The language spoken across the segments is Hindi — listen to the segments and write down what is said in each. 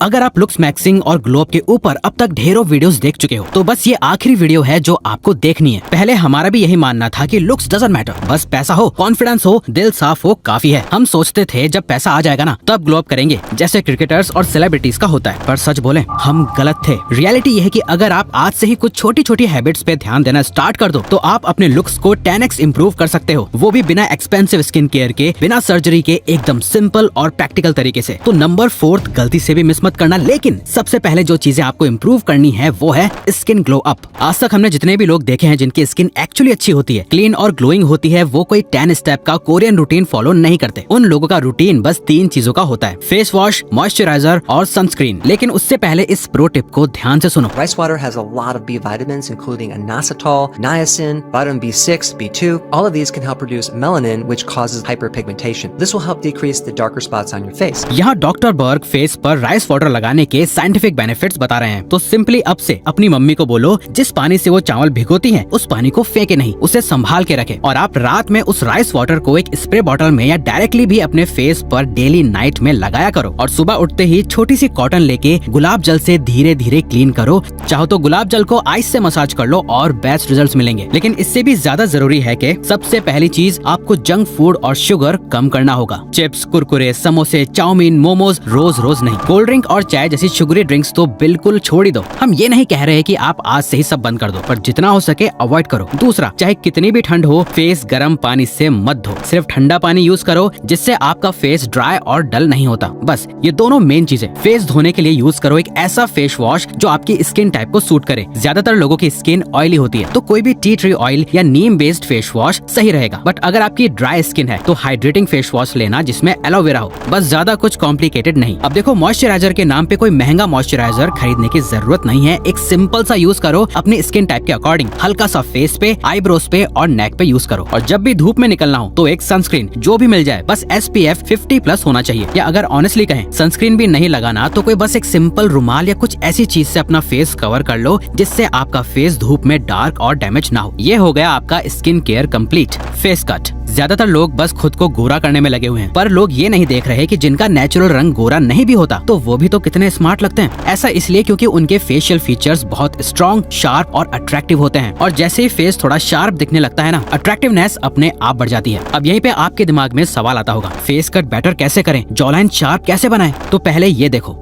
अगर आप लुक्स मैक्सिंग और ग्लो अप के ऊपर अब तक ढेरों वीडियोस देख चुके हो तो बस ये आखिरी वीडियो है जो आपको देखनी है। पहले हमारा भी यही मानना था कि लुक्स डजंट मैटर, बस पैसा हो, कॉन्फिडेंस हो, दिल साफ हो काफी है। हम सोचते थे जब पैसा आ जाएगा ना तब ग्लो अप करेंगे जैसे क्रिकेटर्स और सेलिब्रिटीज का होता है। पर सच बोले हम गलत थे। रियलिटी ये है कि अगर आप आज से ही कुछ छोटी छोटी हैबिट्स पे ध्यान देना स्टार्ट कर दो तो आप अपने लुक्स को 10x इम्प्रूव कर सकते हो, वो भी बिना एक्सपेंसिव स्किन केयर के, बिना सर्जरी के, एकदम सिंपल और प्रैक्टिकल तरीके से। तो नंबर 4 गलती से भी मिस मत करना। लेकिन सबसे पहले जो चीजें आपको इम्प्रूव करनी है वो है स्किन ग्लो अप। आज तक हमने जितने भी लोग देखे हैं जिनकी स्किन एक्चुअली अच्छी होती है, क्लीन और ग्लोइंग होती है, वो कोई 10 स्टेप का कोरियन रूटीन फॉलो नहीं करते। उन लोगों का रूटीन बस 3 चीजों का होता है, फेस वॉश, मॉइस्चराइजर और सनस्क्रीन। लेकिन उससे पहले इस प्रो टिप को ध्यान से सुनो। Rice water has a lot of B vitamins including inositol, niacin, vitamin B6, B2. All of these can help reduce melanin which causes hyperpigmentation. This will help decrease the darker spots on your face. यहाँ डॉक्टर बर्ग फेस पर राइस वाटर लगाने के साइंटिफिक बेनिफिट्स बता रहे हैं। तो सिंपली अब से अपनी मम्मी को बोलो जिस पानी से वो चावल भिगोती हैं उस पानी को फेंके नहीं, उसे संभाल के रखे। और आप रात में उस राइस वाटर को एक स्प्रे बॉटल में या डायरेक्टली भी अपने फेस पर डेली नाइट में लगाया करो। और सुबह उठते ही छोटी सी कॉटन लेके गुलाब जल से धीरे धीरे क्लीन करो। चाहो तो गुलाब जल को आइस से मसाज कर लो और बेस्ट रिजल्ट्स मिलेंगे। लेकिन इससे भी ज्यादा जरूरी है कि सबसे पहली चीज आपको जंक फूड और शुगर कम करना होगा। चिप्स, कुरकुरे, समोसे, चाउमीन, मोमोज रोज नहीं। कोल्ड ड्रिंक और चाय जैसी शुगरी ड्रिंक्स तो बिल्कुल छोड़ ही दो। हम ये नहीं कह रहे कि आप आज से ही सब बंद कर दो, पर जितना हो सके अवॉइड करो। दूसरा, चाहे कितनी भी ठंड हो, फेस गर्म पानी से मत धो, सिर्फ ठंडा पानी यूज करो जिससे आपका फेस ड्राई और डल नहीं होता। बस ये दोनों मेन चीजें। फेस धोने के लिए यूज करो एक ऐसा फेस वॉश जो आपकी स्किन टाइप को सूट करे। ज्यादातर लोगों की स्किन ऑयली होती है तो कोई भी टी ट्री ऑयल या नीम बेस्ड फेस वॉश सही रहेगा। बट अगर आपकी ड्राई स्किन है तो हाइड्रेटिंग फेस वॉश लेना जिसमें एलोवेरा हो, बस ज्यादा कुछ कॉम्प्लिकेटेड नहीं। अब देखो, मॉइस्चराइजर के नाम पे कोई महंगा मॉइस्चराइजर खरीदने की जरूरत नहीं है। एक सिंपल सा यूज करो अपनी स्किन टाइप के अकॉर्डिंग। हल्का सा फेस पे, आईब्रोज पे और नेक पे यूज करो। और जब भी धूप में निकलना हो तो एक सनस्क्रीन जो भी मिल जाए, बस SPF 50+ होना चाहिए। या अगर ऑनेस्टली कहें सनस्क्रीन भी नहीं लगाना तो कोई बस एक सिंपल रुमाल या कुछ ऐसी चीज से अपना फेस कवर कर लो जिससे आपका फेस धूप में डार्क और डैमेज ना हो। ये हो गया आपका skin care complete. Face cut. ज्यादातर लोग बस खुद को गोरा करने में लगे हुए हैं, पर लोग ये नहीं देख रहे कि जिनका नेचुरल रंग गोरा नहीं भी होता तो वो भी तो कितने स्मार्ट लगते हैं। ऐसा इसलिए क्योंकि उनके फेशियल फीचर्स बहुत स्ट्रॉन्ग, शार्प और अट्रैक्टिव होते हैं। और जैसे ही फेस थोड़ा शार्प दिखने लगता है ना, अट्रैक्टिवनेस अपने आप बढ़ जाती है। अब यहीं पे आपके दिमाग में सवाल आता होगा, फेस कट बेटर कैसे करें, जॉलाइन शार्प कैसे बनाएं? तो पहले ये देखो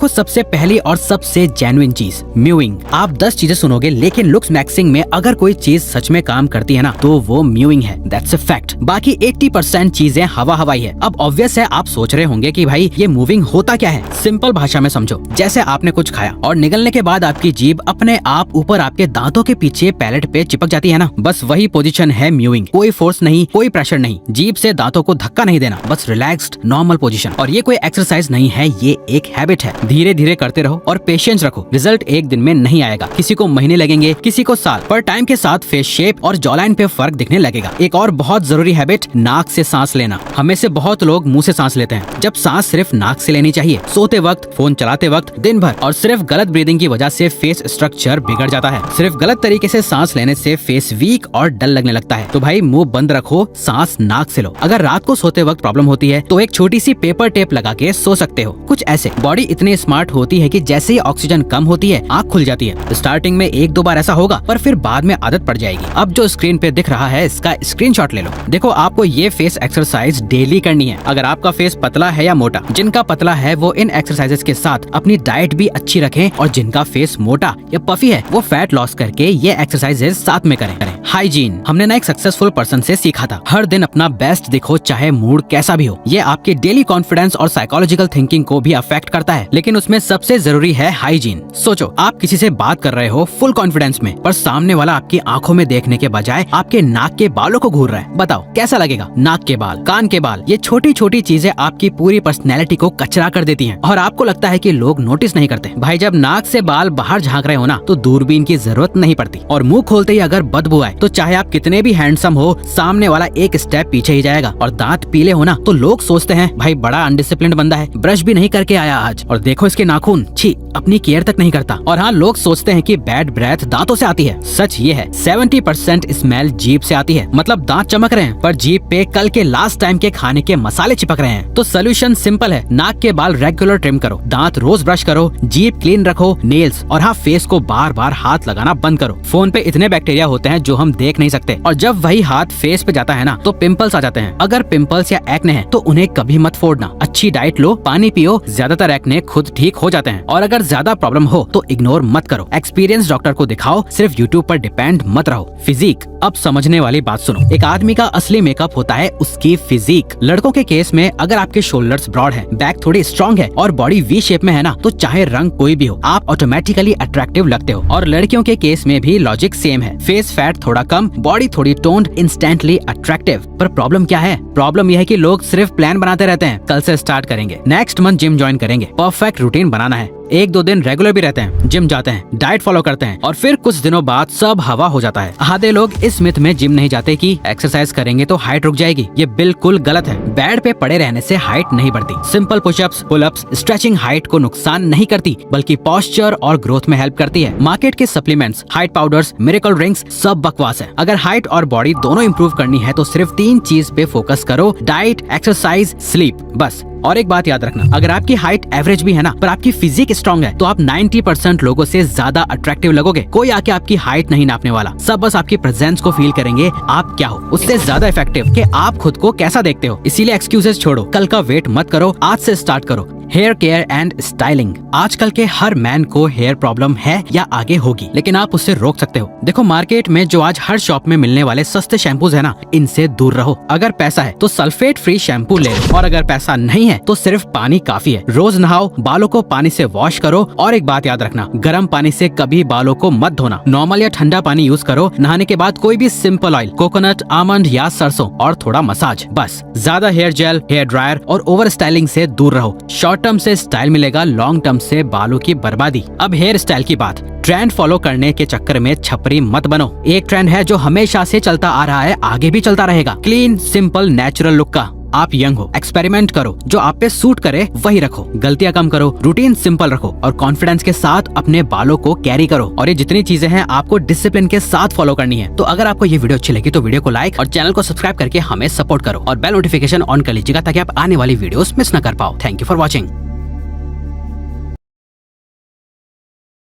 सबसे पहली और सबसे जेन्युइन चीज म्यूइंग। आप 10 चीजें सुनोगे लेकिन लुक्स मैक्सिंग में अगर कोई चीज सच में काम करती है ना तो वो म्यूइंग है। That's a fact. बाकी 80% चीजें हवा हवाई है। अब ऑब्वियस है आप सोच रहे होंगे कि भाई ये मूविंग होता क्या है। सिंपल भाषा में समझो, जैसे आपने कुछ खाया और निगलने के बाद आपकी जीभ अपने आप ऊपर आपके दांतों के पीछे पैलेट पे चिपक जाती है ना, बस वही पोजीशन है म्यूइंग। कोई फोर्स नहीं, कोई प्रेशर नहीं, जीभ से दांतों को धक्का नहीं देना, बस रिलैक्स्ड नॉर्मल पोजीशन। और ये कोई एक्सरसाइज नहीं है, ये एक हैबिट है। धीरे धीरे करते रहो और पेशेंस रखो। रिजल्ट एक दिन में नहीं आएगा, किसी को महीने लगेंगे, किसी को साल, पर टाइम के साथ फेस शेप और जॉलाइन पे फर्क दिखने लगेगा। एक और बहुत जरूरी हैबिट, नाक से सांस लेना। हमें से बहुत लोग मुंह से सांस लेते हैं, जब सांस सिर्फ नाक से लेनी चाहिए। सोते वक्त, फोन चलाते वक्त, दिन भर। और सिर्फ गलत ब्रीदिंग की वजह से फेस स्ट्रक्चर बिगड़ जाता है। सिर्फ गलत तरीके से सांस लेने से फेस वीक और डल लगने लगता है। तो भाई मुंह बंद रखो, सांस नाक से लो। अगर रात को सोते वक्त प्रॉब्लम होती है तो एक छोटी सी पेपर टेप लगा के सो सकते हो। कुछ ऐसे। बॉडी इतनी स्मार्ट होती है कि जैसे ही ऑक्सीजन कम होती है आँख खुल जाती है। स्टार्टिंग में 1-2 बार ऐसा होगा, पर फिर बाद में आदत पड़ जाएगी। अब जो स्क्रीन पे दिख रहा है इसका स्क्रीनशॉट ले लो। देखो, आपको ये फेस एक्सरसाइज डेली करनी है। अगर आपका फेस पतला है या मोटा, जिनका पतला है वो इन एक्सरसाइजेस के साथ अपनी डाइट भी अच्छी रखें, और जिनका फेस मोटा या पफी है वो फैट लॉस करके ये एक्सरसाइजेस साथ में करें। हाइजीन हमने ना एक सक्सेसफुल पर्सन से सीखा था। हर दिन अपना बेस्ट दिखो, चाहे मूड कैसा भी हो। ये आपके डेली कॉन्फिडेंस और साइकोलॉजिकल थिंकिंग को भी अफेक्ट करता है। लेकिन उसमें सबसे जरूरी है हाइजीन। सोचो, आप किसी से बात कर रहे हो फुल कॉन्फिडेंस में, पर सामने वाला आपकी आंखों में देखने के बजाय आपके नाक के बालों को घूर रहा है। बताओ कैसा लगेगा? नाक के बाल, कान के बाल, ये छोटी छोटी चीजें आपकी पूरी पर्सनैलिटी को कचरा कर देती हैं। और आपको लगता है कि लोग नोटिस नहीं करते। भाई जब नाक से बाल बाहर झांक रहे हो ना तो दूरबीन की जरूरत नहीं पड़ती। और मुंह खोलते ही अगर बदबू आए तो चाहे आप कितने भी हैंडसम हो, सामने वाला एक स्टेप पीछे ही जाएगा। और दांत पीले हो ना तो लोग सोचते हैं भाई बड़ा अनडिसिप्लिन्ड बंदा है, ब्रश भी नहीं करके आया आज। और देखो इसके नाखून, छी, अपनी केयर तक नहीं करता। और हाँ, लोग सोचते हैं कि बैड ब्रेथ दांतों से आती है। सच ये है, 70% स्मेल जीभ से आती है। मतलब दांत चमक रहे हैं पर जीभ पे कल के लास्ट टाइम के खाने के मसाले चिपक रहे हैं। तो सोल्यूशन सिंपल है, नाक के बाल रेगुलर ट्रिम करो, दांत रोज ब्रश करो, जीभ क्लीन रखो, नेल्स और हाँ फेस को बार बार हाथ लगाना बंद करो। फोन पे इतने बैक्टीरिया होते हैं जो हम देख नहीं सकते, और जब वही हाथ फेस पे जाता है ना तो पिंपल्स आ जाते हैं। अगर पिंपल्स या एक्ने है तो उन्हें कभी मत फोड़ना। अच्छी डाइट लो, पानी पियो, ज्यादातर एक्ने खुद ठीक हो जाते हैं। और अगर ज्यादा प्रॉब्लम हो तो इग्नोर मत करो, एक्सपीरियंस डॉक्टर को दिखाओ, सिर्फ यूट्यूब पर डिपेंड मत रहो। फिजिक, अब समझने वाली बात सुनो। एक आदमी का असली मेकअप होता है उसकी फिजिक। लड़कों के केस में अगर आपके शोल्डर्स ब्रॉड हैं, बैक थोड़ी स्ट्रॉन्ग है और बॉडी वी शेप में है ना, तो चाहे रंग कोई भी हो आप ऑटोमेटिकली अट्रैक्टिव लगते हो। और लड़कियों के केस में भी लॉजिक सेम है, फेस फैट थोड़ा कम, बॉडी थोड़ी टोन्ड, इंस्टेंटली अट्रैक्टिव। पर प्रॉब्लम क्या है? प्रॉब्लम यह है कि लोग सिर्फ प्लान बनाते रहते हैं, कल से स्टार्ट करेंगे, नेक्स्ट मंथ जिम ज्वाइन करेंगे, परफेक्ट रूटीन बनाना है, 1-2 दिन रेगुलर भी रहते हैं, जिम जाते हैं, डाइट फॉलो करते हैं और फिर कुछ दिनों बाद सब हवा हो जाता है। आधे लोग इस मिथ में जिम नहीं जाते कि एक्सरसाइज करेंगे तो हाइट रुक जाएगी। ये बिल्कुल गलत है। बेड पे पड़े रहने से हाइट नहीं बढ़ती। Simple pushups, pullups, stretching height को नुकसान नहीं करती बल्कि पोस्चर और ग्रोथ में हेल्प करती है। मार्केट के supplements, height powders, miracle drinks सब बकवास है। अगर हाइट और बॉडी दोनों इंप्रूव करनी है तो सिर्फ 3 चीज पे फोकस करो, डाइट, एक्सरसाइज, स्लीप, बस। और एक बात याद रखना, अगर आपकी हाइट एवरेज भी है ना पर आपकी फिजिक स्ट्रॉन्ग है तो आप 90% लोगों से ज्यादा अट्रैक्टिव लगोगे। कोई आके आपकी हाइट नहीं नापने वाला, सब बस आपकी प्रेजेंस को फील करेंगे आप क्या हो, उससे ज्यादा इफेक्टिव कि आप खुद को कैसा देखते हो। इसीलिए एक्सक्यूजेस छोड़ो, कल का वेट मत करो, आज से स्टार्ट करो। हेयर केयर एंड स्टाइलिंग, आजकल के हर मैन को हेयर प्रॉब्लम है या आगे होगी, लेकिन आप उससे रोक सकते हो। देखो मार्केट में जो आज हर शॉप में मिलने वाले सस्ते शैम्पूज है ना, इनसे दूर रहो। अगर पैसा है तो सल्फेट फ्री शैम्पू ले लो, और अगर पैसा नहीं है तो सिर्फ पानी काफी है। रोज नहाओ, बालों को पानी से वॉश करो। और एक बात याद रखना, गर्म पानी से कभी बालों को मत धोना, नॉर्मल या ठंडा पानी यूज करो। नहाने के बाद कोई भी सिंपल ऑयल, कोकोनट, आमंड या सरसों और थोड़ा मसाज, बस। ज्यादा हेयर जेल, हेयर ड्रायर और ओवर स्टाइलिंग से दूर रहो। शॉर्ट टर्म से स्टाइल मिलेगा, लॉन्ग टर्म से बालों की बर्बादी। अब हेयर स्टाइल की बात, ट्रेंड फॉलो करने के चक्कर में छपरी मत बनो। एक ट्रेंड है जो हमेशा से चलता आ रहा है, आगे भी चलता रहेगा, क्लीन, सिंपल, नेचुरल लुक का। आप यंग हो, एक्सपेरिमेंट करो, जो आप पे सूट करे वही रखो, गलतियां कम करो, रूटीन सिंपल रखो और कॉन्फिडेंस के साथ अपने बालों को कैरी करो। और ये जितनी चीजें हैं आपको डिसिप्लिन के साथ फॉलो करनी है। तो अगर आपको ये वीडियो अच्छी लगी तो वीडियो को लाइक और चैनल को सब्सक्राइब करके हमें सपोर्ट करो और बेल नोटिफिकेशन ऑन कर लीजिएगा ताकि आप आने वाली वीडियोस मिस न कर पाओ। Thank you for watching.